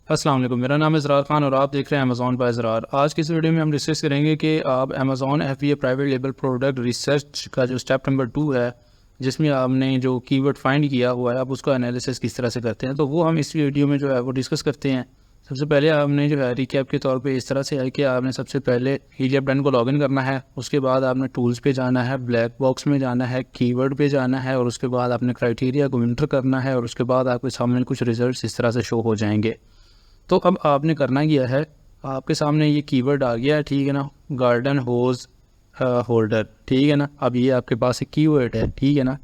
अस्सलाम वालेकुम, मेरा नाम है ज़रार खान और आप देख रहे हैं अमेज़ॉन बाय ज़रार। आज की इस वीडियो में हम डिस्कस करेंगे कि आप Amazon FBA private label product research का जो स्टेप नंबर 2 है, जिसमें आपने जो कीवर्ड फाइंड किया हुआ है, आप उसका एनालिसिस किस तरह से करते हैं, तो वो हम इस वीडियो में जो है वो डिस्कस करते हैं। सबसे पहले आपने जो है रिकैप के तौर पे इस तरह से है कि आपने सबसे पहले हीलियप 10 को लॉगिन करना है। उसके बाद आपने टूल्स पे जाना है, ब्लैक बॉक्स में जाना है, कीवर्ड पे जाना है और उसके बाद आपने क्राइटेरिया को इंटर करना है और उसके बाद आपके सामने कुछ रिजल्ट्स इस तरह से शो हो जाएंगे। तो अब आपने करना क्या है, आपके सामने ये कीवर्ड आ गया है, ठीक है ना, गार्डन होज होल्डर, ठीक है ना। अब ये आपके पास एक कीवर्ड है, ठीक है ना।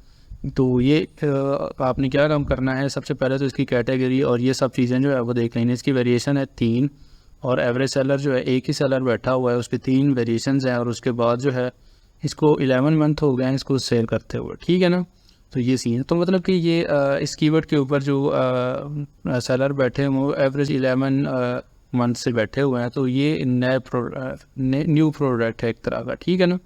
तो ये आपने क्या काम करना है, सबसे पहले तो इसकी कैटेगरी और ये सब चीज़ें जो है वो देख लेंगे। इसकी वेरिएशन है 3 और एवरेज सेलर जो है एक ही सेलर बैठा हुआ है, उसके 3 वेरिएशंस हैं और उसके बाद जो है इसको 11 मंथ हो गए हैं इसको सेल करते हुए, ठीक है ना। तो ये सीन है, तो मतलब कि ये इस कीवर्ड के ऊपर जो सेलर बैठे हैं वो एवरेज 11 मंथ से बैठे हुए हैं, तो ये न्यू प्रोडक्ट है एक तरह का, ठीक है ना।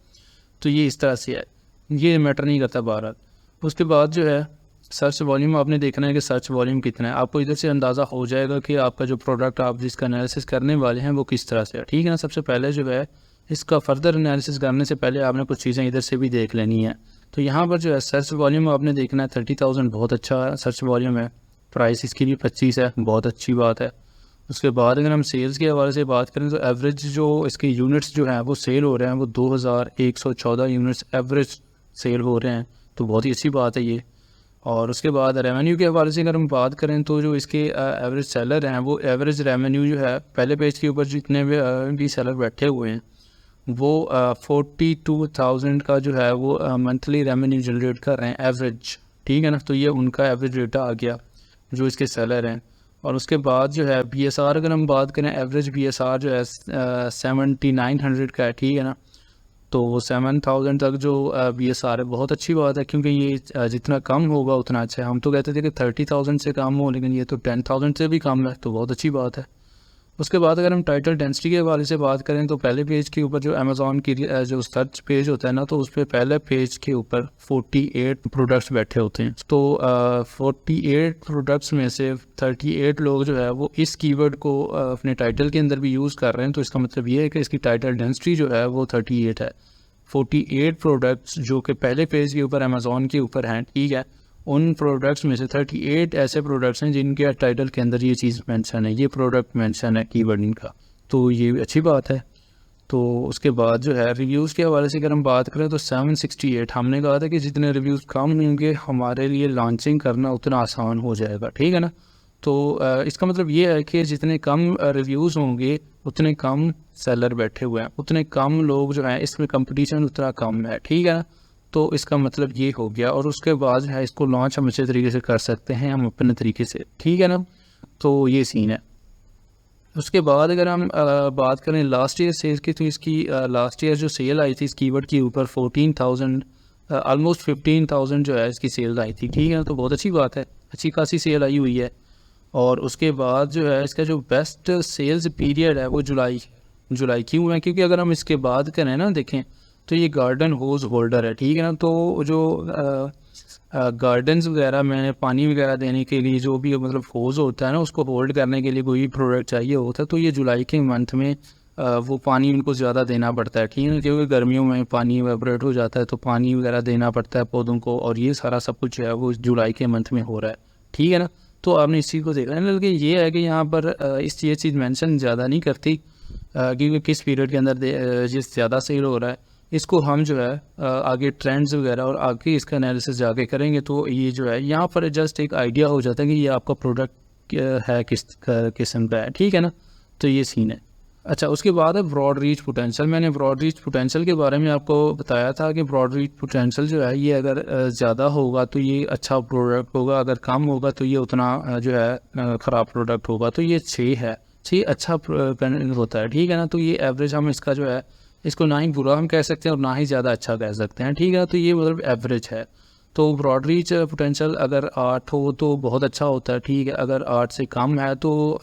तो ये इस तरह से है, ये मैटर नहीं करता बाहर। उसके बाद जो है सर्च वॉल्यूम आपने देखना है कि सर्च वॉल्यूम कितना है। आपको इधर से अंदाज़ा हो जाएगा कि आपका जो प्रोडक्ट आप जिसका एनालिसिस करने वाले हैं वो किस तरह से है, ठीक है ना। सबसे पहले जो है इसका फर्दर एनालिसिस करने से पहले आपने कुछ चीज़ें इधर से भी देख लेनी है। तो यहाँ पर जो है सर्च वॉल्यूम आपने देखना है 30,000, बहुत अच्छा सर्च वॉल्यूम है। प्राइस इसकी भी 25 है, बहुत अच्छी बात है। उसके बाद अगर हम सेल्स के हवाले से बात करें तो एवरेज जो इसके यूनिट्स जो हैं वो सेल हो रहे हैं वो 2114 यूनिट्स एवरेज सेल हो रहे हैं, तो बहुत ही अच्छी बात है ये। और उसके बाद रेवेन्यू के हवाले से अगर हम बात करें तो जो इसके एवरेज सेलर हैं वो एवरेज रेवेन्यू जो है पहले पेज के ऊपर जितने भी सेलर बैठे हुए हैं वो 42,000 का जो है वो मंथली रेवेन्यू जनरेट कर रहे हैं एवरेज, ठीक है ना। तो ये उनका एवरेज डेटा आ गया जो इसके सेलर हैं। और उसके बाद जो है BSR अगर हम बात करें, एवरेज BSR जो है 7900 का है, ठीक है ना। तो 7000 तक जो BSR है बहुत अच्छी बात है, क्योंकि ये जितना कम होगा उतना अच्छा है। हम तो कहते थे कि 30,000 से कम हो, लेकिन ये तो 10,000 से भी कम है, तो बहुत अच्छी बात है। उसके बाद अगर हम टाइटल डेंसिटी के हवाले से बात करें तो पहले पेज के ऊपर जो अमेज़ॉन की जो सर्च पेज होता है ना, तो उस पर पहले पेज के ऊपर 48 प्रोडक्ट्स बैठे होते हैं। तो 48 प्रोडक्ट्स में से 38 लोग जो है वो इस कीवर्ड को अपने टाइटल के अंदर भी यूज़ कर रहे हैं। तो इसका मतलब ये है कि इसकी टाइटल डेंसिटी जो है वो 38 है। 48 प्रोडक्ट्स जो कि पहले पेज के ऊपर अमेज़ॉन के ऊपर हैं, ठीक है, उन प्रोडक्ट्स में से 38 ऐसे प्रोडक्ट्स हैं जिनके टाइटल के अंदर ये चीज़ मेंशन है, ये प्रोडक्ट मेंशन है कीवर्ड इनका, तो ये अच्छी बात है। तो उसके बाद जो है रिव्यूज़ के हवाले से अगर हम बात करें तो 768, हमने कहा था कि जितने रिव्यूज़ कम होंगे हमारे लिए लॉन्चिंग करना उतना आसान हो जाएगा, ठीक है ना। तो इसका मतलब ये है कि जितने कम रिव्यूज़ होंगे उतने कम सेलर बैठे हुए हैं, उतने कम लोग जो हैं, इसमें कंपटीशन उतना कम है, ठीक है ना। तो इसका मतलब ये हो गया। और उसके बाद है इसको लॉन्च हम अच्छे तरीके से कर सकते हैं हम अपने तरीके से, ठीक है ना। तो ये सीन है। उसके बाद अगर हम बात करें लास्ट ईयर सेल्स की, तो इसकी लास्ट ईयर जो सेल आई थी इस कीवर्ड के ऊपर 14,000, ऑलमोस्ट 15,000 जो है इसकी सेल आई थी, ठीक है ना। तो बहुत अच्छी बात है, अच्छी खासी सेल आई हुई है। और उसके बाद जो है इसका जो बेस्ट सेल्स पीरियड है वो जुलाई क्यों है, क्योंकि अगर हम इसके बाद करें ना देखें तो ये गार्डन होज होल्डर है, ठीक है ना। तो जो गार्डन्स वगैरह में पानी वगैरह देने के लिए जो भी मतलब होज होता है ना, उसको होल्ड करने के लिए कोई प्रोडक्ट चाहिए होता है, तो ये जुलाई के मंथ में वो पानी उनको ज़्यादा देना पड़ता है, ठीक है ना। क्योंकि गर्मियों में पानी एवेपोरेट हो जाता है तो पानी वगैरह देना पड़ता है पौधों को, और ये सारा सब कुछ जो है वो जुलाई के मंथ में हो रहा है, ठीक है ना। तो आपने इस चीज़ को देखना है, लेकिन ये है कि यहाँ पर ये चीज़ मेंशन ज़्यादा नहीं करती, क्योंकि किस पीरियड के अंदर जिस ज़्यादा सेल हो रहा है इसको हम जो है आगे ट्रेंड्स वगैरह और आगे इसका एनालिसिस जाके करेंगे। तो ये जो है यहाँ पर जस्ट एक आइडिया हो जाता है कि ये आपका प्रोडक्ट है किस किस्म का है, ठीक है ना। तो ये सीन है। अच्छा, उसके बाद है ब्रॉड रीच पोटेंशियल। मैंने ब्रॉड रीच पोटेंशियल के बारे में आपको बताया था कि ब्रॉड रीच पोटेंशियल जो है ये अगर ज़्यादा होगा तो ये अच्छा प्रोडक्ट होगा, अगर कम होगा तो ये उतना जो है ख़राब प्रोडक्ट होगा। तो ये 6 है, 6 अच्छा होता है, ठीक है ना। तो ये एवरेज हम इसका जो है इसको ना ही बुरा हम कह सकते हैं और ना ही ज़्यादा अच्छा कह सकते हैं, ठीक है। तो ये मतलब एवरेज है। तो ब्रॉड रीच पोटेंशियल अगर 8 हो तो बहुत अच्छा होता है, ठीक है। अगर 8 से कम है तो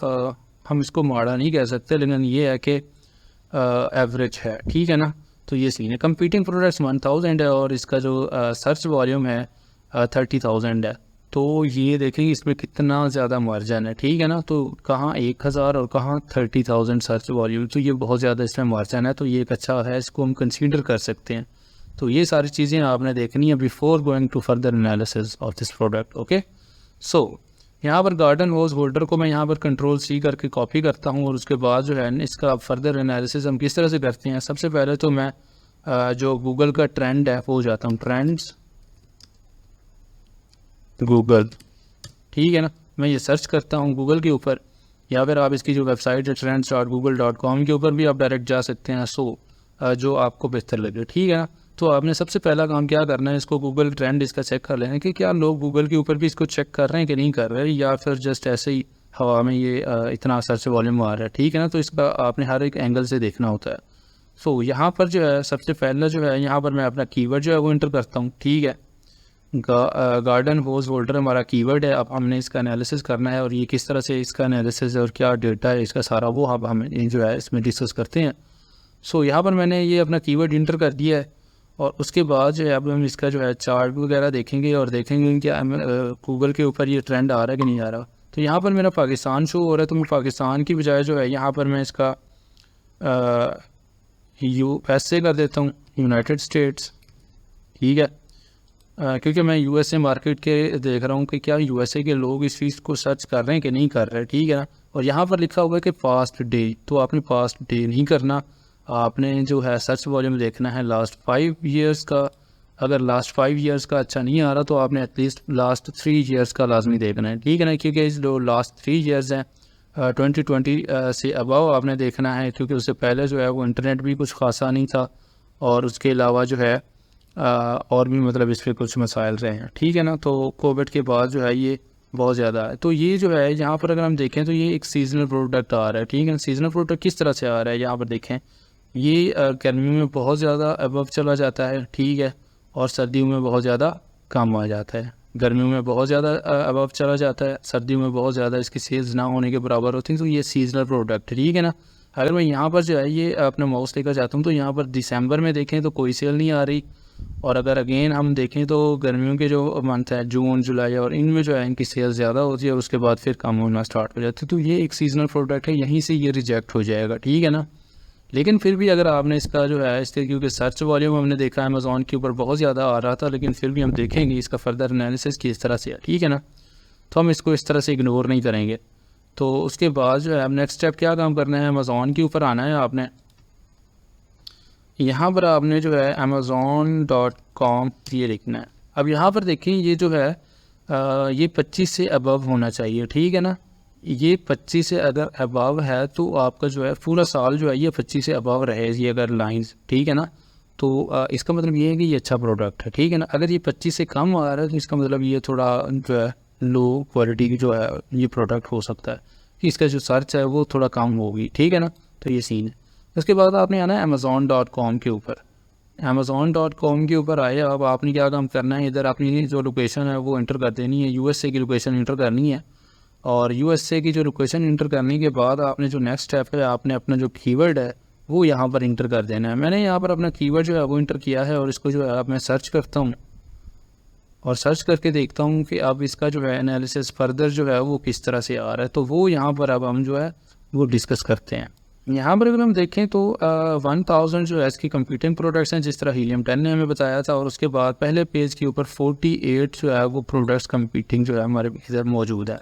हम इसको माड़ा नहीं कह सकते, लेकिन ये है कि एवरेज है, ठीक है ना। तो ये सीन है। कंपीटिंग प्रोडक्ट्स 1000 है और इसका जो सर्च वॉल्यूम है 30,000 है। तो ये देखें इसमें कितना ज़्यादा मार्जिन है, ठीक है ना। तो कहाँ 1000 और कहाँ 30,000 सर्च वॉल्यूम, तो ये बहुत ज़्यादा इसमें मार्जिन है, तो ये एक अच्छा है, इसको हम कंसीडर कर सकते हैं। तो ये सारी चीज़ें आपने देखनी है before going to further analysis of this product. Okay, so यहाँ पर गार्डन होज होल्डर को मैं यहाँ पर Ctrl+C करके कॉपी करता हूँ और उसके बाद जो है इसका फर्दर एनालिसिस हम किस तरह से करते हैं। सबसे पहले तो मैं जो गूगल का ट्रेंड है वो जाता हूँ, ट्रेंड्स गूगल, ठीक है ना। मैं ये सर्च करता हूँ गूगल के ऊपर, या फिर आप इसकी जो वेबसाइट है trends.google.com के ऊपर भी आप डायरेक्ट जा सकते हैं। सो जो आपको बेहतर लगे, ठीक है ना। तो आपने सबसे पहला काम क्या करना है, इसको गूगल ट्रेंड इसका चेक कर लेना कि क्या लोग गूगल के ऊपर भी इसको चेक कर रहे हैं कि नहीं कर रहे, या फिर जस्ट ऐसे ही हवा में ये इतना सर्च वॉल्यूम आ रहा है, ठीक है ना। तो इसका आपने हर एक एंगल से देखना होता है। सो यहाँ पर जो है सबसे पहला जो है यहाँ पर मैं अपना कीवर्ड जो है वो इंटर करता हूँ, ठीक है। गार्डन होज होल्डर हमारा कीवर्ड है। अब हमने इसका एनालिसिस करना है और ये किस तरह से इसका एनालिसिस है और क्या डेटा है इसका सारा, वो अब हम जो है इसमें डिस्कस करते हैं। सो यहाँ पर मैंने ये अपना कीवर्ड इंटर कर दिया है और उसके बाद जो है अब हम इसका जो है चार्ट वगैरह देखेंगे और देखेंगे कि गूगल के ऊपर ये ट्रेंड आ रहा है कि नहीं आ रहा। तो यहाँ पर मेरा पाकिस्तान शो हो रहा है, तो मैं पाकिस्तान की बजाय जो है यहाँ पर मैं इसका USA कर देता हूँ, यूनाइटेड स्टेट्स, ठीक है। क्योंकि मैं USA मार्केट के देख रहा हूँ कि क्या USA के लोग इस चीज़ को सर्च कर रहे हैं कि नहीं कर रहे, ठीक है ना। और यहाँ पर लिखा हुआ है कि पास्ट डे, तो आपने पास्ट डे नहीं करना, आपने जो है सर्च वॉल्यूम देखना है लास्ट 5 ईयर्स का। अगर लास्ट 5 ईयर्स का अच्छा नहीं आ रहा तो आपने एटलीस्ट लास्ट 3 ईयर्स का लाजमी देखना है, ठीक है ना। क्योंकि जो लास्ट 3 ईयर्स हैं 2020 से अबव आपने देखना है, क्योंकि उससे पहले जो है वो इंटरनेट भी कुछ खासा नहीं था और उसके अलावा जो है और भी मतलब इस पर कुछ मसाइल रहे हैं, ठीक है ना। तो कोविड के बाद जो है ये बहुत ज़्यादा है। तो ये जो है यहाँ पर अगर हम देखें तो ये एक सीजनल प्रोडक्ट आ रहा है, ठीक है ना। सीजनल प्रोडक्ट किस तरह से आ रहा है, यहाँ पर देखें ये गर्मियों में बहुत ज़्यादा अबव चला जाता है, ठीक है, और सर्दियों में बहुत ज़्यादा कम आ जाता है। गर्मियों में बहुत ज़्यादा अबव चला जाता है, सर्दियों में बहुत ज़्यादा इसकी सेल्स ना होने के बराबर होती हैं। तो ये सीजनल प्रोडक्ट, ठीक है ना। अगर मैं यहाँ पर जो है ये अपना माउस लेकर जाता हूँ तो यहाँ पर दिसंबर में देखें तो कोई सेल नहीं आ रही, और अगर अगेन हम देखें तो गर्मियों के जो मंथ है जून जुलाई और इनमें जो है इनकी सेल ज़्यादा होती है और उसके बाद फिर कम होना स्टार्ट हो जाती है। तो ये एक सीजनल प्रोडक्ट है, यहीं से ये रिजेक्ट हो जाएगा, ठीक है ना। लेकिन फिर भी अगर आपने इसका जो है इसके, क्योंकि सर्च वॉल्यूम हमने देखा अमेज़ॉन के ऊपर बहुत ज़्यादा आ रहा था, लेकिन फिर भी हम देखेंगे इसका फर्दर एनालिसिस किस तरह से है, ठीक है ना। तो हम इसको इस तरह से इग्नोर नहीं करेंगे। तो उसके बाद जो है अब नेक्स्ट स्टेप क्या काम करना है, अमेज़ॉन के ऊपर आना है आपने। यहाँ पर आपने जो है amazon.com ये लिखना है। अब यहाँ पर देखें ये जो है ये 25 से अबव होना चाहिए, ठीक है ना। ये 25 से अगर अबव है तो आपका जो है पूरा साल जो है ये 25 से अबव रहे ये अगर लाइंस, ठीक है ना। तो इसका मतलब ये है कि ये अच्छा प्रोडक्ट है, ठीक है ना। अगर ये 25 से कम आ रहा है तो इसका मतलब ये थोड़ा जो है लो क्वालिटी की जो है ये प्रोडक्ट हो सकता है कि इसका जो सर्च है वो थोड़ा कम होगी, ठीक है ना। तो ये सीन है। उसके बाद आपने आना है amazon.com के ऊपर। amazon.com के ऊपर आए, अब आपने क्या काम करना है, इधर अपनी जो लोकेशन है वो इंटर कर देनी है, USA की लोकेशन इंटर करनी है। और USA की जो लोकेशन इंटर करने के बाद आपने जो नेक्स्ट स्टेप है आपने अपना जो कीवर्ड है वो यहाँ पर इंटर कर देना है। मैंने यहाँ पर अपना कीवर्ड जो है वो इंटर किया है और इसको जो है अब मैं सर्च करता हूँ और सर्च करके देखता हूँ कि अब इसका जो है एनालिसिस फर्दर जो है वो किस तरह से आ रहा है। तो वो यहाँ पर अब हम जो है वो डिस्कस करते हैं। यहाँ पर अगर हम देखें तो 1000 जो है इसकी कंपीटिंग प्रोडक्ट्स हैं, जिस तरह हीलियम 10 ने हमें बताया था, और उसके बाद पहले पेज के ऊपर 48 जो है वो प्रोडक्ट्स कंपीटिंग जो है हमारे इधर मौजूद है।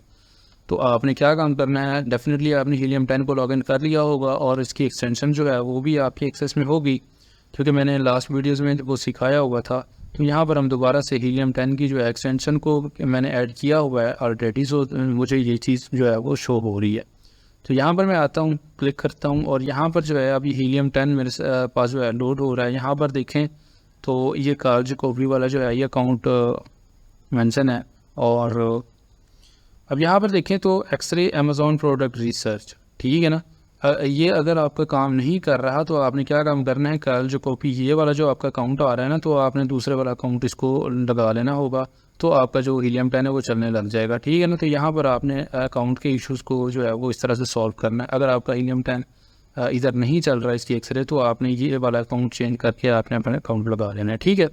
तो आपने क्या काम करना है, डेफिनेटली आपने हीलियम 10 को लॉगिन कर लिया होगा और इसकी एक्सटेंशन जो है वो भी आपकी एक्सेस में होगी, क्योंकि मैंने लास्ट वीडियोज़ में वो सिखाया हुआ था। तो यहाँ पर हम दोबारा से हीलियम 10 की जो है एक्सटेंशन को मैंने ऐड किया हुआ है ऑलरेडी, सो मुझे ये चीज़ जो है वो शो हो रही है। तो यहाँ पर मैं आता हूँ, क्लिक करता हूँ और यहाँ पर जो है अभी हीलियम 10 मेरे पास जो है लोड हो रहा है। यहाँ पर देखें तो ये कार्ज कॉपी वाला जो है ये अकाउंट मेंशन है। और अब यहाँ पर देखें तो एक्सरे अमेज़ॉन प्रोडक्ट रिसर्च, ठीक है ना। ये अगर आपका काम नहीं कर रहा तो आपने क्या काम करना है, कार्ज कॉपी ये वाला जो आपका अकाउंट आ रहा है ना, तो आपने दूसरे वाला अकाउंट इसको लगा लेना होगा, तो आपका जो हीलियम 10 है वो चलने लग जाएगा, ठीक है ना। तो यहाँ पर आपने अकाउंट के इश्यूज़ को जो है वो इस तरह से सॉल्व करना है। अगर आपका हीलियम 10 इधर नहीं चल रहा है इसकी एक्सरे, तो आपने ये वाला अकाउंट चेंज करके आपने अपना अकाउंट लगा लेना है, ठीक है।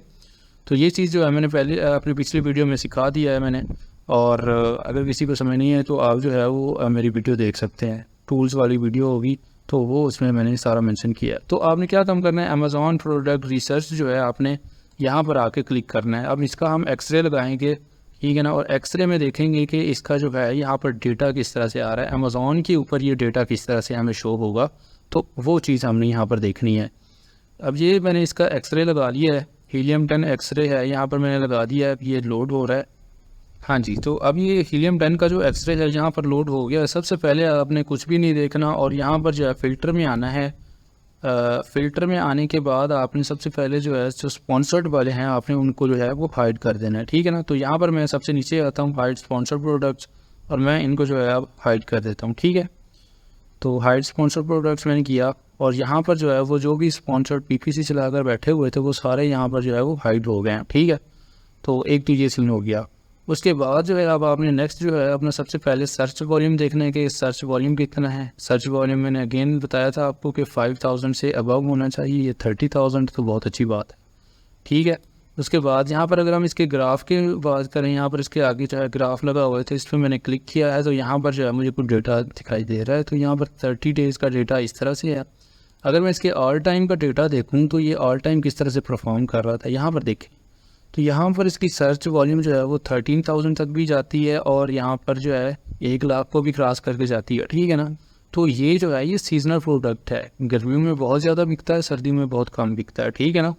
तो ये चीज़ जो है मैंने पहले अपनी पिछली वीडियो में सिखा दिया है मैंने। और अगर किसी को समझ नहीं है तो आप जो है वो मेरी वीडियो देख सकते हैं, टूल्स वाली वीडियो होगी, तो वो उसमें मैंने सारा मेंशन किया। तो आपने क्या काम करना है, अमेज़ॉन प्रोडक्ट रिसर्च जो है आपने यहाँ पर आके क्लिक करना है। अब इसका हम एक्सरे लगाएंगे, ठीक है ना, और एक्सरे में देखेंगे कि इसका जो है यहाँ पर डेटा किस तरह से आ रहा है, अमेज़ॉन के ऊपर ये डेटा किस तरह से हमें शो होगा, तो वो चीज़ हमने यहाँ पर देखनी है। अब ये मैंने इसका एक्सरे लगा लिया है, हीलियम 10 एक्सरे है, यहाँ पर मैंने लगा दिया है, ये लोड हो रहा है। हाँ जी, तो अब ये हीलियम 10 का जो एक्सरे है यहाँ पर लोड हो गया। सबसे पहले आपने कुछ भी नहीं देखना और यहाँ पर जो है फ़िल्टर में आना है। फ़िल्टर में आने के बाद आपने सबसे पहले जो है जो स्पॉन्सर्ड वाले हैं आपने उनको जो है वो हाइड कर देना है, ठीक है ना। तो यहाँ पर मैं सबसे नीचे आता हूँ, हाइड स्पॉन्सर्ड प्रोडक्ट्स, और मैं इनको जो है अब हाइड कर देता हूँ, ठीक है। तो हाइड स्पॉन्सर्ड प्रोडक्ट्स मैंने किया और यहाँ पर जो है वो जो भी स्पॉन्सर्ड पीपीसी चलाकर बैठे हुए थे वो सारे यहाँ पर जो है वो हाइड हो गए हैं, ठीक है। तो एक तो ये सीन हो गया। उसके बाद जो है अब आपने नेक्स्ट जो है अपना सबसे पहले सर्च वॉल्यूम देखना है कि सर्च वॉल्यूम कितना है। सर्च वॉल्यूम मैंने अगेन बताया था आपको कि 5000 से अबव होना चाहिए, ये 30,000 तो बहुत अच्छी बात है, ठीक है। उसके बाद यहाँ पर अगर हम इसके ग्राफ की बात करें, यहाँ पर इसके आगे जो है ग्राफ लगा हुआ है, तो इस पर मैंने क्लिक किया है तो यहाँ पर जो है मुझे कुछ डेटा दिखाई दे रहा है। तो यहाँ पर 30 डेज़ का डेटा इस तरह से है। अगर मैं इसके ऑल टाइम का डेटा देखूँ तो ये ऑल टाइम किस तरह से परफॉर्म कर रहा था, यहाँ पर देखें। तो यहाँ पर इसकी सर्च वॉल्यूम जो है वो 13,000 तक भी जाती है और यहाँ पर जो है 1,00,000 को भी क्रॉस करके जाती है, ठीक है ना। तो ये जो है ये सीजनल प्रोडक्ट है, गर्मियों में बहुत ज़्यादा बिकता है, सर्दियों में बहुत कम बिकता है, ठीक है ना।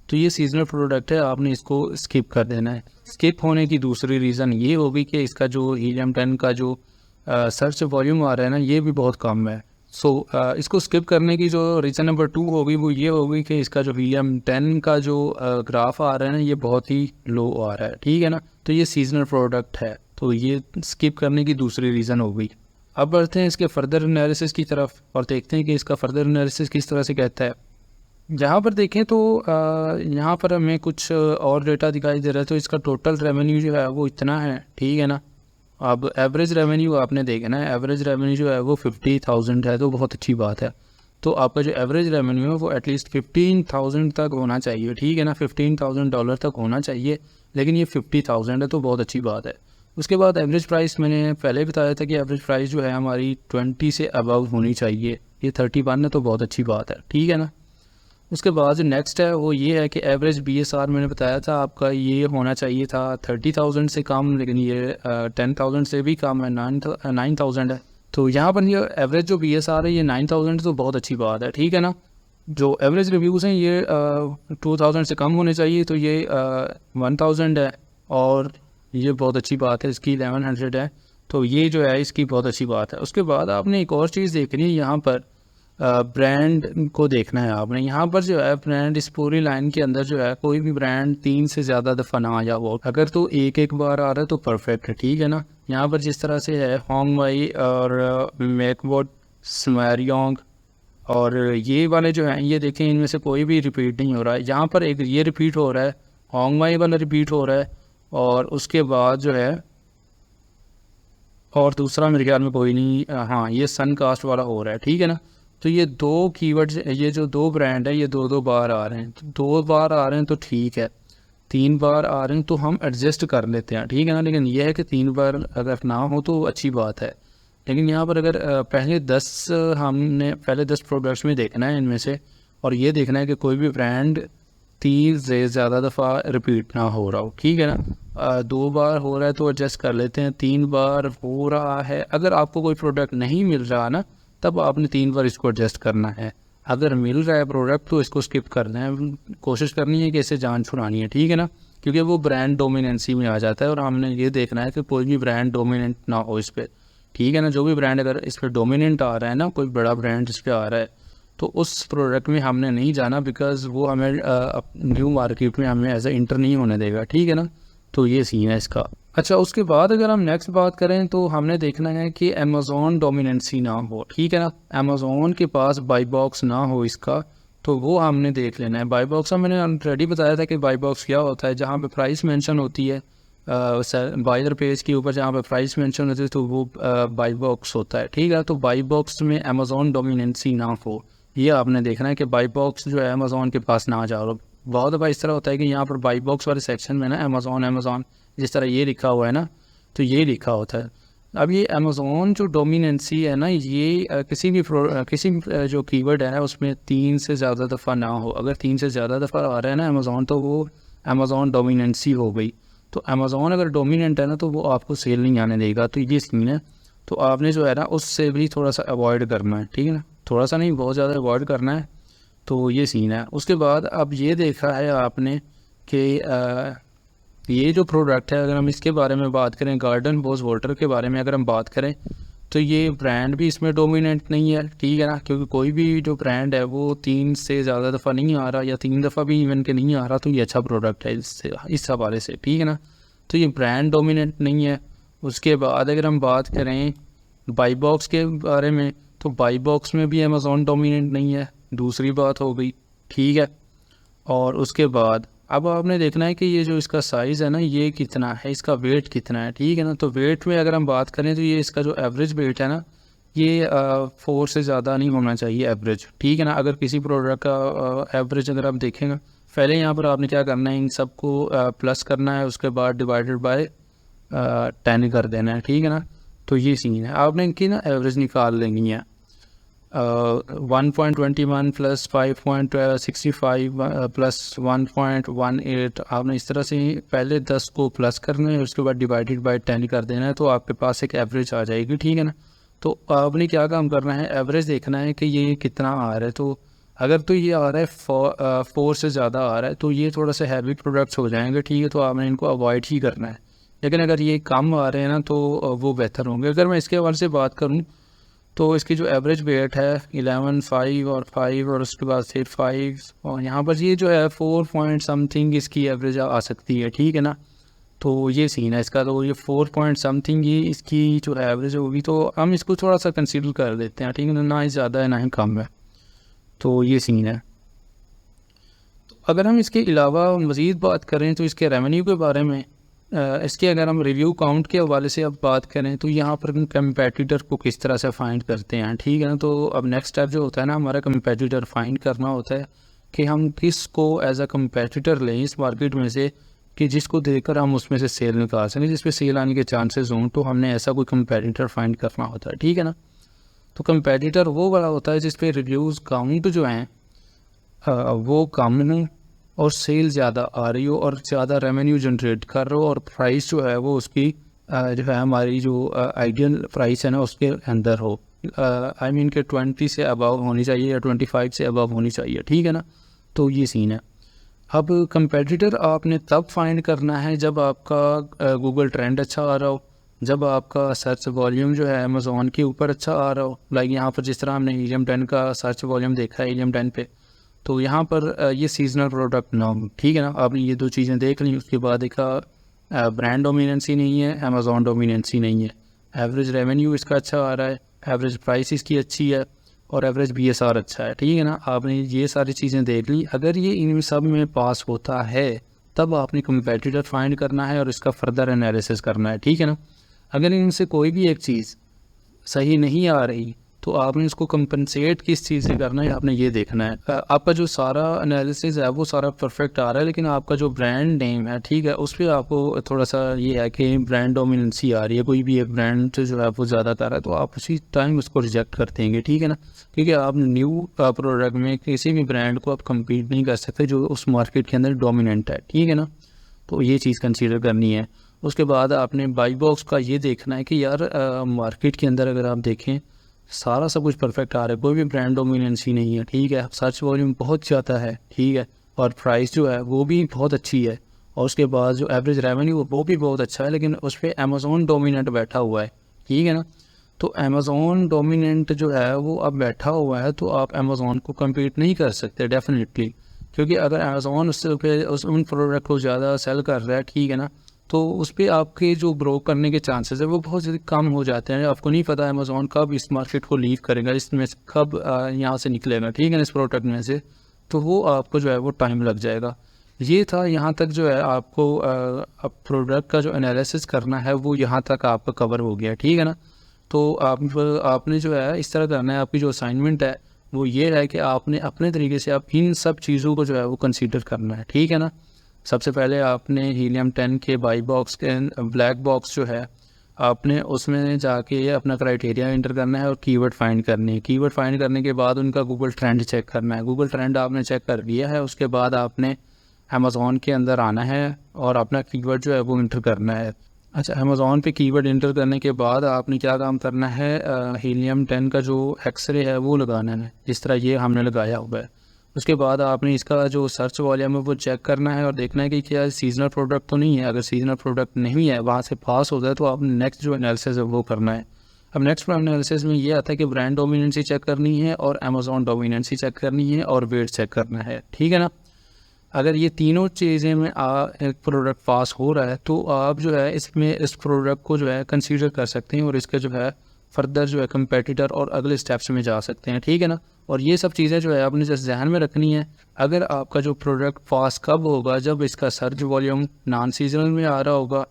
तो ये सीजनल प्रोडक्ट है, आपने इसको स्किप कर देना है। स्किप होने की दूसरी रीज़न ये होगी कि इसका जो हीलियम 10 का जो सर्च वॉल्यूम आ रहा है ना ये भी बहुत कम है। सो इसको स्किप करने की जो रीज़न नंबर 2 होगी वो ये होगी कि इसका जो हीलियम 10 का जो ग्राफ आ रहा है ना ये बहुत ही लो आ रहा है, ठीक है ना। तो ये सीजनल प्रोडक्ट है, तो ये स्किप करने की दूसरी रीज़न होगी। अब बढ़ते हैं इसके फर्दर एनालिसिस की तरफ और देखते हैं कि इसका फर्दर एनालिसिस किस तरह से कहता है। जहाँ पर देखें तो यहाँ पर हमें कुछ और डेटा दिखाई दे रहा है। तो इसका टोटल रेवेन्यू जो है वो इतना है, ठीक है ना। अब एवरेज रेवेन्यू आपने देखना है, एवरेज रेवेन्यू जो है वो 50,000 है, तो बहुत अच्छी बात है। तो आपका जो एवरेज रेवेन्यू है वो एटलीस्ट 15,000 तक होना चाहिए, ठीक है ना, $15,000 तक होना चाहिए, लेकिन ये 50,000 है तो बहुत अच्छी बात है। उसके बाद एवरेज प्राइस मैंने पहले बताया था कि एवरेज प्राइस जो है हमारी 20 से अबव होनी चाहिए, ये 31 है तो बहुत अच्छी बात है, ठीक है ना। उसके बाद जो नेक्स्ट है वो ये है कि एवरेज BSR मैंने बताया था आपका ये होना चाहिए था 30,000 से कम, लेकिन ये 10,000 से भी कम है, 9,000 है। तो यहाँ पर ये एवरेज जो BSR है ये 9,000 तो बहुत अच्छी बात है, ठीक है ना। जो एवरेज रिव्यूज़ हैं ये 2,000 से कम होने चाहिए, तो ये 1,000 है और ये बहुत अच्छी बात है, इसकी 1100 है, तो ये जो है इसकी बहुत अच्छी बात है। उसके बाद आपने एक और चीज़ देखनी है, यहाँ पर ब्रांड को देखना है आपने। यहाँ पर जो है ब्रांड इस पूरी लाइन के अंदर जो है कोई भी ब्रांड 3 से ज़्यादा दफ़ा ना आया हो, अगर तो एक बार आ रहा है तो परफेक्ट है, ठीक है ना। यहाँ पर जिस तरह से है होंगवाई और मैकबोट, स्मैरियोंग और ये वाले जो हैं ये देखें, इनमें से कोई भी रिपीट नहीं हो रहा है। यहाँ पर एक ये रिपीट हो रहा है, होंगवाई वाला रिपीट हो रहा है, और उसके बाद जो है और दूसरा मेरे ख्याल में कोई नहीं, हाँ ये सनकास्ट वाला हो रहा है, ठीक है ना। तो ये दो कीवर्ड्स, ये जो दो ब्रांड है ये दो बार आ रहे हैं, तो 2 बार आ रहे हैं तो ठीक है, 3 बार आ रहे हैं तो हम एडजस्ट कर लेते हैं, ठीक है ना। लेकिन यह है कि 3 बार अगर ना हो तो अच्छी बात है। लेकिन यहाँ पर अगर पहले 10 प्रोडक्ट्स में देखना है इनमें से, और ये देखना है कि कोई भी ब्रांड 3 से ज़्यादा दफ़ा रिपीट ना हो रहा हो, ठीक है ना। 2 बार हो रहा है तो एडजस्ट कर लेते हैं, 3 बार हो रहा है, अगर आपको कोई प्रोडक्ट नहीं मिल रहा ना तब आपने 3 बार इसको एडजस्ट करना है। अगर मिल रहा है प्रोडक्ट तो इसको स्किप करना है, कोशिश करनी है कि इसे जान छुड़ानी है, ठीक है ना, क्योंकि वो ब्रांड डोमिनेंसी में आ जाता है और हमने ये देखना है कि कोई भी ब्रांड डोमिनेंट ना हो इस पर, ठीक है ना। जो भी ब्रांड अगर इस पर डोमिनेंट आ रहा है ना, कोई बड़ा ब्रांड इस पर आ रहा है, तो उस प्रोडक्ट में हमने नहीं जाना, बिकॉज़ वो हमें न्यू मार्केट में हमें ऐसा इंटर नहीं होने देगा, ठीक है ना। तो ये सीन है इसका। अच्छा, उसके बाद अगर हम नेक्स्ट बात करें तो हमने देखना है कि अमेज़ॉन डोमिनेंसी ना हो, ठीक है ना, अमेज़ॉन के पास बाई बॉक्स ना हो इसका, तो वो हमने देख लेना है। बाई बॉक्स का मैंने ऑलरेडी बताया था कि बाई बॉक्स क्या होता है, जहाँ पे प्राइस मेंशन होती है बायर पेज के ऊपर, जहाँ पे प्राइस मेंशन होती है तो वो बाई बॉक्स होता है, ठीक है। तो बाई बॉक्स में अमेज़ॉन डोमिनेंसी ना हो, ये आपने देखना है कि बाई बॉक्स जो है अमेज़ॉन के पास ना जाओ। बहुत दफ़ा इस तरह होता है कि यहाँ पर बाई बॉक्स वाले सेक्शन में ना अमेज़ॉन जिस तरह ये लिखा हुआ है ना, तो ये लिखा होता है। अब ये अमेज़ॉन जो डोमिनेंसी है ना, ये किसी भी जो कीवर्ड है ना उसमें 3 से ज़्यादा दफ़ा ना हो। अगर 3 से ज़्यादा दफ़ा आ रहा है ना अमेज़ॉन, तो वो अमेज़ॉन डोमिनेंसी हो गई। तो अमेज़ॉन अगर डोमिनेंट है ना तो वो आपको सेल नहीं आने देगा। तो ये सीन है। तो आपने जो है ना उससे भी थोड़ा सा अवॉइड करना है, ठीक है ना, थोड़ा सा नहीं बहुत ज़्यादा अवॉइड करना है। तो ये सीन है। उसके बाद अब ये देखा है आपने कि ये जो प्रोडक्ट है, अगर हम इसके बारे में बात करें, गार्डन बोस वाटर के बारे में अगर हम बात करें, तो ये ब्रांड भी इसमें डोमिनेंट नहीं है, ठीक है ना, क्योंकि कोई भी जो ब्रांड है वो 3 से ज़्यादा दफ़ा नहीं आ रहा, या 3 दफ़ा भी इवन के नहीं आ रहा, तो ये अच्छा प्रोडक्ट है इससे, इस हवाले से, ठीक है ना। तो ये ब्रांड डोमिनेंट नहीं है। उसके बाद अगर हम बात करें बाई बॉक्स के बारे में, तो बाई बॉक्स में भी अमेज़ॉन डोमिनेंट नहीं है, दूसरी बात हो गई, ठीक है। और उसके बाद अब आपने देखना है कि ये जो इसका साइज़ है ना, ये कितना है, इसका वेट कितना है, ठीक है ना। तो वेट में अगर हम बात करें तो ये इसका जो एवरेज वेट है ना, ये 4 से ज़्यादा नहीं होना चाहिए एवरेज, ठीक है ना। अगर किसी प्रोडक्ट का एवरेज अगर आप देखेंगे, पहले यहाँ पर आपने क्या करना है, इन सबको प्लस करना है, उसके बाद डिवाइडेड बाय 10 कर देना है, ठीक है ना। तो ये सीन है, आपने इनकी ना एवरेज निकाल लेनी है। 1.21 प्लस 5.65 प्लस 1.18, आपने इस तरह से पहले 10 को प्लस करना है, उसके बाद डिवाइडेड बाय 10 कर देना है, तो आपके पास एक एवरेज आ जाएगी, ठीक है ना। तो आपने क्या काम करना है, एवरेज देखना है कि ये कितना आ रहा है। तो अगर तो ये आ रहा है 4 से ज़्यादा आ रहा है, तो ये थोड़ा सा हैवी प्रोडक्ट्स हो जाएंगे, ठीक है, तो आपने इनको अवॉइड ही करना है। लेकिन अगर ये कम आ रहे हैं ना, तो वो बेहतर होंगे। अगर मैं इसके हवाले से बात करूँ, तो इसकी जो एवरेज वेट है 11, 5 और 5, और उसके बाद फिर 5, और यहाँ पर ये जो है 4 पॉइंट समथिंग इसकी एवरेज आ सकती है, ठीक है ना। तो ये सीन है इसका। तो ये 4 पॉइंट समथिंग ही इसकी जो एवरेज होगी, तो हम इसको थोड़ा सा कंसीडर कर देते हैं, ठीक है ना ही ज़्यादा है ना ही कम है। तो ये सीन है। तो अगर हम इसके अलावा मज़ीद बात करें तो इसके रेवेन्यू के बारे में, इसके अगर हम रिव्यू काउंट के हवाले से अब बात करें, तो यहाँ पर हम कंपेटिटर को किस तरह से फाइंड करते हैं, ठीक है ना। तो अब नेक्स्ट स्टेप जो होता है ना हमारा, कंपेटिटर फाइंड करना होता है कि हम किसको एज अ कंपेटिटर लें इस मार्केट में से, कि जिसको देखकर हम उसमें से सेल निकाल सकें, जिस पे सेल आने के चांसेस हों, तो हमने ऐसा कोई कंपेटिटर फाइंड करना होता है, ठीक है ना। तो कंपेटिटर वो वाला होता है जिस पे रिव्यूज़ काउंट जो हैं वो कम हो और सेल ज़्यादा आ रही हो और ज़्यादा रेवेन्यू जनरेट कर रहे हो, और प्राइस जो है वो उसकी जो है हमारी जो आइडियल प्राइस है ना उसके अंदर हो। आई मीन के 20 से अबव होनी चाहिए या 25 से अबव होनी चाहिए, ठीक है ना। तो ये सीन है। अब कंपेटिटर आपने तब फाइंड करना है जब आपका गूगल ट्रेंड अच्छा आ रहा हो, जब आपका सर्च वॉल्यूम जो है अमेज़ॉन के ऊपर अच्छा आ रहा हो। लाइक यहाँ पर जिस तरह हमने हीलियम 10 का सर्च वॉल्यूम देखा है हीलियम 10 पे, तो यहाँ पर ये सीजनल प्रोडक्ट ना हो, ठीक है ना। आपने ये दो चीज़ें देख ली, उसके बाद देखा ब्रांड डोमिनेंसी नहीं है, अमेज़ॉन डोमिनेंसी नहीं है, एवरेज रेवेन्यू इसका अच्छा आ रहा है, एवरेज प्राइस इसकी अच्छी है, और एवरेज BSR अच्छा है, ठीक है ना। आपने ये सारी चीज़ें देख ली। अगर ये इन सब में पास होता है, तब आपने कंपेटिटर फाइंड करना है और इसका फर्दर एनालिसिस करना है, ठीक है ना। अगर इनसे कोई भी एक चीज़ सही नहीं आ रही, तो आपने इसको कंपनसेट किस चीज़ से करना है, आपने ये देखना है। आपका जो सारा एनालिसिस है वो सारा परफेक्ट आ रहा है, लेकिन आपका जो ब्रांड नेम है, ठीक है, उस पर आपको थोड़ा सा ये है कि ब्रांड डोमिनेंसी आ रही है, कोई भी एक ब्रांड जो है वो ज़्यादा कर रहा है, तो आप उसी टाइम उसको रिजेक्ट कर देंगे, ठीक है ना। क्योंकि आप न्यू प्रोडक्ट में किसी भी ब्रांड को आप कम्पीट नहीं कर सकते जो उस मार्केट के अंदर डोमिनेंट है, ठीक है ना। तो ये चीज़ कंसीडर करनी है। उसके बाद आपने बाई बॉक्स का ये देखना है कि यार मार्केट के अंदर अगर आप देखें सारा सब कुछ परफेक्ट आ रहा है, कोई भी ब्रांड डोमिनेंसी नहीं है, ठीक है, सर्च वॉल्यूम बहुत ज़्यादा है, ठीक है, और प्राइस जो है वो भी बहुत अच्छी है, और उसके बाद जो एवरेज रेवेन्यू वो भी बहुत अच्छा है, लेकिन उस पर अमेज़ॉन डोमिनेंट बैठा हुआ है, ठीक है ना। तो अमेज़ॉन डोमिनेंट जो है वो अब बैठा हुआ है, तो आप अमेज़ॉन को कम्पीट नहीं कर सकते डेफिनेटली, क्योंकि अगर अमेज़ॉन उस उन प्रोडक्ट को ज़्यादा सेल कर रहा है, ठीक है ना, तो उस पर आपके जो ग्रो करने के चांसेस है वो बहुत ज़्यादा कम हो जाते हैं। आपको नहीं पता अमेज़ॉन कब इस मार्केट को लीव करेगा, इसमें से कब यहाँ से निकलेगा, ठीक है ना, इस प्रोडक्ट में से, तो वो आपको जो है वो टाइम लग जाएगा। ये था, यहाँ तक जो है आपको अब प्रोडक्ट का जो एनालिसिस करना है वो यहाँ तक आपका कवर हो गया, ठीक है ना। तो आपने जो है इस तरह करना है, आपकी जो असाइनमेंट है वो ये है कि आपने अपने तरीके से आप इन सब चीज़ों को जो है वो कंसीडर करना है, ठीक है ना। सबसे पहले आपने हीलियम 10 के बाई बॉक्स के ब्लैक बॉक्स जो है आपने उसमें जाके अपना क्राइटेरिया एंटर करना है और कीवर्ड फाइंड करनी है। कीवर्ड फाइंड करने के बाद उनका गूगल ट्रेंड चेक करना है। गूगल ट्रेंड आपने चेक कर लिया है, उसके बाद आपने अमेज़ॉन के अंदर आना है और अपना कीवर्ड जो है वो इंटर करना है। अच्छा, अमेज़ॉन पे कीवर्ड इंटर करने के बाद आपने क्या काम करना है, हीलियम 10 का जो एक्सरे है वो लगाना है, जिस तरह ये हमने लगाया हुआ है। उसके बाद आपने इसका जो सर्च वॉल्यूम है वो चेक करना है और देखना है कि क्या सीजनल प्रोडक्ट तो नहीं है। अगर सीजनल प्रोडक्ट नहीं है, वहाँ से पास हो जाए, तो आपने नेक्स्ट जो एनालिसिस है वो करना है। अब नेक्स्ट एनालिसिस में ये आता है कि ब्रांड डोमिनेंसी चेक करनी है और अमेज़ॉन डोमिनेंसी चेक करनी है और वेट चेक करना है, ठीक है ना। अगर ये तीनों चीज़ें में एक प्रोडक्ट पास हो रहा है तो आप जो है इसमें इस प्रोडक्ट को जो है कंसीडर कर सकते हैं और इसके जो है फर्दर जो है कंपेटिटर और अगले स्टेप्स में जा सकते हैं, ठीक है ना। और ये सब चीज़ें जो है आपने जैसे ध्यान में रखनी है। अगर आपका जो प्रोडक्ट पास कब होगा, जब इसका सर्च वॉल्यूम नॉन सीजनल में आ रहा होगा,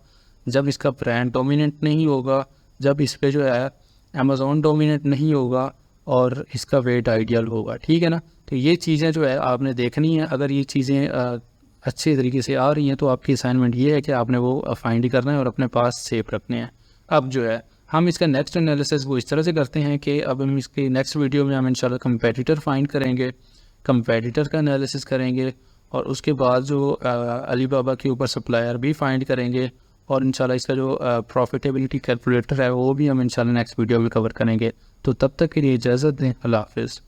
जब इसका ब्रांड डोमिनेंट नहीं होगा, जब इस पर जो है अमेज़ॉन डोमिनेंट नहीं होगा और इसका वेट आइडियल होगा, ठीक है ना। तो ये चीज़ें जो है आपने देखनी है। अगर ये चीज़ें अच्छे तरीके से आ रही हैं तो आपकी असाइनमेंट ये है कि आपने वो फाइंड करना है और अपने पास सेव रखने हैं। अब जो है हम इसका नेक्स्ट एनालिसिस वो इस तरह से करते हैं कि अब हम इसके नेक्स्ट वीडियो में हम इंशाल्लाह कंपेटिटर फाइंड करेंगे, कंपेटिटर का एनालिसिस करेंगे और उसके बाद जो अलीबाबा के ऊपर सप्लायर भी फाइंड करेंगे और इंशाल्लाह इसका जो प्रॉफिटेबिलिटी कैलकुलेटर है वो भी हम इंशाल्लाह नेक्स्ट वीडियो में कवर करेंगे। तो तब तक के लिए इजाज़त दें, अल्लाह हाफ़िज़।